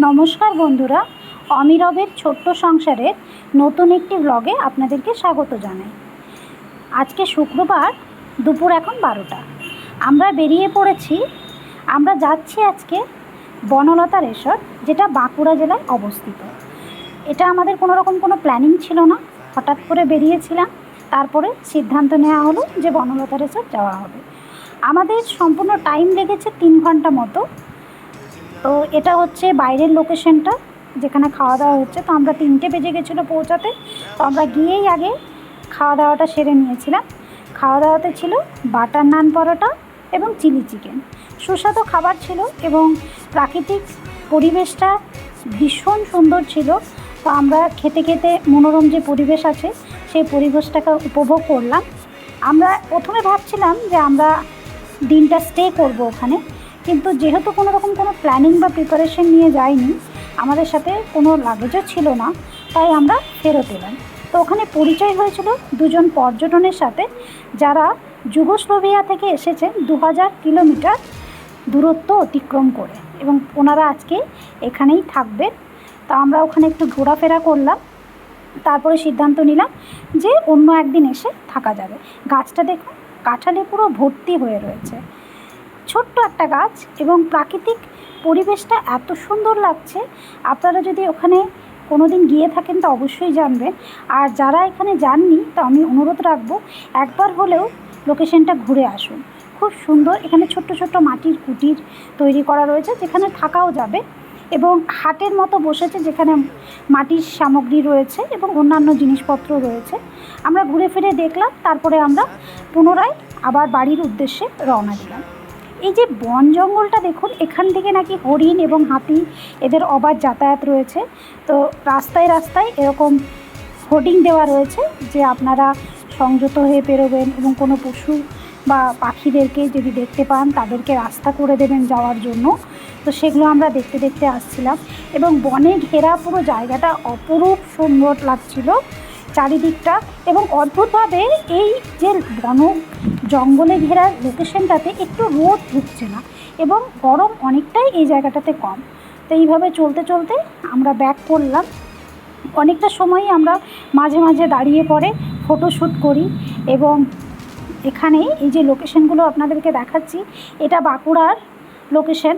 নমস্কার বন্ধুরা, অমিরবের ছোট্ট সংসারের নতুন একটি ব্লগে আপনাদেরকে স্বাগত জানাই। আজকে শুক্রবার, দুপুর এখন 12টা। আমরা বেরিয়ে পড়েছি। আমরা যাচ্ছি আজকে বনলতা রিসর্ট, যেটা বাঁকুড়া জেলায় অবস্থিত। এটা আমাদের কোনো প্ল্যানিং ছিল না, হঠাৎ করে বেরিয়েছিলাম। তারপরে সিদ্ধান্ত নেওয়া হলো যে বনলতা রিসর্ট যাওয়া হবে। আমাদের সম্পূর্ণ টাইম লেগেছে 3 ঘন্টা মতো। তো এটা হচ্ছে বাইরের লোকেশনটা, যেখানে খাওয়া দাওয়া হচ্ছে। তো আমরা 3টে বেজে গেছিলো পৌঁছাতে। তো আমরা গিয়েই আগে খাওয়া দাওয়াটা সেরে নিয়েছিলাম। খাওয়া দাওয়াতে ছিল বাটার নান পরোটা এবং চিলি চিকেন। সুস্বাদু খাবার ছিল এবং প্রাকৃতিক পরিবেশটা ভীষণ সুন্দর ছিল। তো আমরা খেতে খেতে মনোরম যে পরিবেশ আছে সেই পরিবেশটাকে উপভোগ করলাম। আমরা প্রথমে ভাবছিলাম যে আমরা দিনটা স্টে করব ওখানে, কিন্তু যেহেতু কোনো প্ল্যানিং বা প্রিপারেশন নিয়ে যাইনি, আমাদের সাথে কোনো লাগেজও ছিল না, তাই আমরা ফেরত এলাম। তো ওখানে পরিচয় হয়েছিল দুজন পর্যটনের সাথে, যারা যুগোস্লোভিয়া থেকে এসেছেন 2000 কিলোমিটার দূরত্ব অতিক্রম করে, এবং ওনারা আজকে এখানেই থাকবেন। তো আমরা ওখানে একটু ঘোরাফেরা করলাম, তারপরে সিদ্ধান্ত নিলাম যে অন্য একদিন এসে থাকা যাবে। গাছটা দেখুন, কাঁঠালে পুরো ভর্তি হয়ে রয়েছে। ছোট্ট একটা গাছ এবং প্রাকৃতিক পরিবেশটা এত সুন্দর লাগছে। আপনারা যদি ওখানে কোনো দিন গিয়ে থাকেন তো অবশ্যই জানবেন। আর যারা এখানে যাননি, তো আমি অনুরোধ রাখবো একবার হলেও লোকেশনটা ঘুরে আসুন। খুব সুন্দর। এখানে ছোট্ট ছোট্ট মাটির কুটির তৈরি করা রয়েছে, যেখানে থাকাও যাবে, এবং হাটের মতো বসেছে, যেখানে মাটির সামগ্রী রয়েছে এবং অন্যান্য জিনিসপত্র রয়েছে। আমরা ঘুরে ফিরে দেখলাম, তারপরে আমরা পুনরায় আবার বাড়ির উদ্দেশ্যে রওনা দিলাম। এই যে বন জঙ্গলটা দেখুন, এখান থেকে নাকি হরিণ এবং হাতি এদের অবাধ যাতায়াত রয়েছে। তো রাস্তায় রাস্তায় এরকম হোর্ডিং দেওয়া রয়েছে যে আপনারা সংযত হয়ে বেরোবেন, এবং কোনো পশু বা পাখিদেরকে যদি দেখতে পান তাদেরকে রাস্তা করে দেবেন যাওয়ার জন্য। তো সেগুলো আমরা দেখতে দেখতে আসছিলাম, এবং বনে ঘেরা পুরো জায়গাটা অপরূপ সুন্দর লাগছিল চারিদিকটা। এবং অদ্ভুতভাবে এই যে বন জঙ্গলে ঘেরা লোকেশনটাতে একটু রোদ ঢুকছে না, এবং গরম অনেকটাই এই জায়গাটাতে কম। তো এইভাবে চলতে চলতে আমরা ব্যাক করলাম। অনেকটা সময়ই আমরা মাঝে মাঝে দাঁড়িয়ে পড়ে ফটোশ্যুট করি। এবং এখানে এই যে লোকেশনগুলো আপনাদেরকে দেখাচ্ছি, এটা বাঁকুড়ার লোকেশন।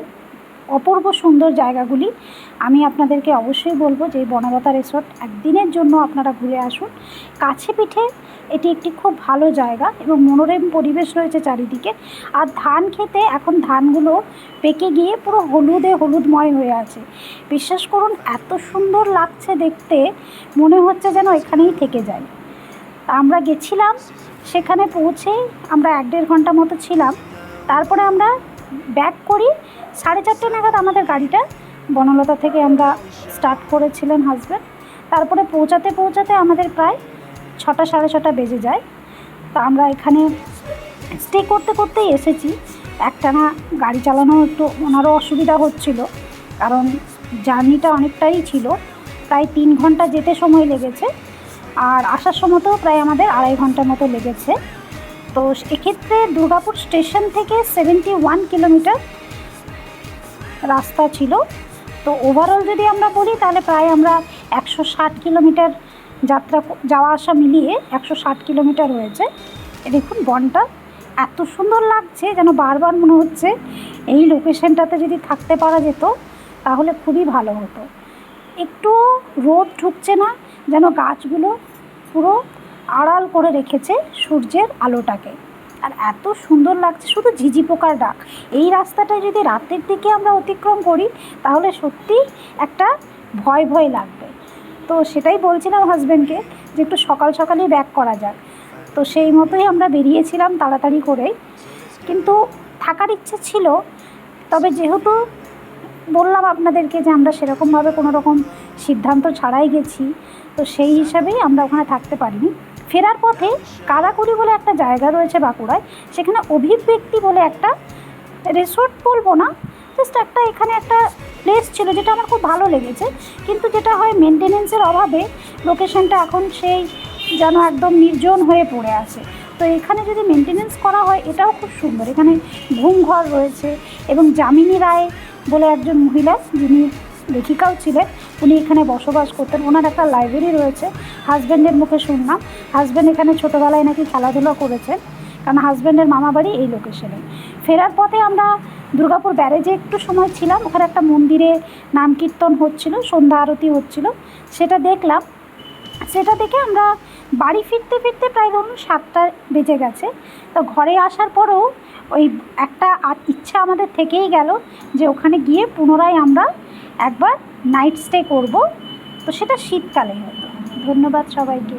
অপূর্ব সুন্দর জায়গাগুলি। আমি আপনাদেরকে অবশ্যই বলবো যে বনলতা রিসর্ট একদিনের জন্য আপনারা ঘুরে আসুন। কাছে পিঠে এটি একটি খুব ভালো জায়গা, এবং মনোরম পরিবেশ রয়েছে চারিদিকে। আর ধান খেতে এখন ধানগুলো পেকে গিয়ে পুরো হলুদময় হয়ে আছে। বিশ্বাস করুন, এত সুন্দর লাগছে দেখতে, মনে হচ্ছে যেন এখানেই থেকে যাই। আমরা গেছিলাম, সেখানে পৌঁছে আমরা 1-1.5 ঘন্টা মতো ছিলাম। তারপরে আমরা ব্যাক করি 4:30 নাগাদ। আমাদের গাড়িটা বনলতা থেকে আমরা স্টার্ট করেছিলেন হাজব্যান্ড। তারপরে পৌঁছাতে আমাদের প্রায় 6টা 6:30 বেজে যায়। তো আমরা এখানে স্টে করতেই এসেছি। একটানা গাড়ি চালানো একটু ওনারও অসুবিধা হচ্ছিল, কারণ জার্নিটা অনেকটাই ছিল। প্রায় 3 ঘন্টা যেতে সময় লেগেছে, আর আসার সময়তেও প্রায় আমাদের 2.5 ঘন্টা মতো লেগেছে। তো এক্ষেত্রে দুর্গাপুর স্টেশন থেকে 71 কিলোমিটার রাস্তা ছিল। তো ওভারঅল যদি আমরা বলি, তাহলে প্রায় আমরা 160 কিলোমিটার যাওয়া আসা মিলিয়ে 160 কিলোমিটার হয়েছে। দেখুন, বনটা এত সুন্দর লাগছে, যেন বারবার মনে হচ্ছে এই লোকেশনটাতে যদি থাকতে পারা যেত তাহলে খুবই ভালো হতো। একটু রোদ ঢুকছে না, যেন গাছগুলো পুরো আড়াল করে রেখেছে সূর্যের আলোটাকে। আর এত সুন্দর লাগছে, শুধু ঝিঝি পোকার ডাক। এই রাস্তাটায় যদি রাতের দিকে আমরা অতিক্রম করি, তাহলে সত্যি একটা ভয় লাগবে। তো সেটাই বলছিলাম হাজব্যান্ডকে যে একটু সকালই ব্যাক করা যাক। তো সেই মতোই আমরা বেরিয়েছিলাম তাড়াতাড়ি করে। কিন্তু থাকার ইচ্ছে ছিল, তবে যেহেতু বললাম আপনাদেরকে যে আমরা সেরকমভাবে কোনো রকম সিদ্ধান্ত ছাড়াই গেছি, তো সেই হিসাবেই আমরা ওখানে থাকতে পারিনি। ফেরার পথে কাদাকুড়ি বলে একটা জায়গা রয়েছে বাঁকুড়ায়, সেখানে অভিব্যক্তি বলে একটা রিসোর্ট বলবো না, জাস্ট এখানে একটা প্লেস ছিল, যেটা আমার খুব ভালো লেগেছে। কিন্তু যেটা হয়, মেনটেনেন্সের অভাবে লোকেশনটা এখন সেই যেন একদম নির্জন হয়ে পড়ে আছে। তো এখানে যদি মেনটেনেন্স করা হয়, এটাও খুব সুন্দর। এখানে ঘুমঘর রয়েছে, এবং যামিনী রায় বলে একজন মহিলা, যিনি লেখিকাও ছিলেন, উনি এখানে বসবাস করতেন। ওনার একটা লাইব্রেরি রয়েছে। হাজব্যান্ডের মুখে শুনলাম হাজব্যান্ড এখানে ছোটোবেলায় নাকি খেলাধুলা করেছেন, কারণ হাজব্যান্ডের মামাবাড়ি এই লোকেশনে। ফেরার পথে আমরা দুর্গাপুর ব্যারেজে একটু সময় ছিলাম, ওখানে একটা মন্দিরে নাম কীর্তন হচ্ছিল, সন্ধ্যা আরতি হচ্ছিল, সেটা দেখলাম। সেটা দেখে আমরা বাড়ি ফিরতে ফিরতে প্রায় ধরুন 7টা বেজে গেছে। তো ঘরে আসার পরেও ওই একটা ইচ্ছা আমাদের থেকেই গেল যে ওখানে গিয়ে পুনরায় আমরা একবার নাইট স্টে করব। তো সেটা শীতকালে হতো। ধন্যবাদ সবাইকে।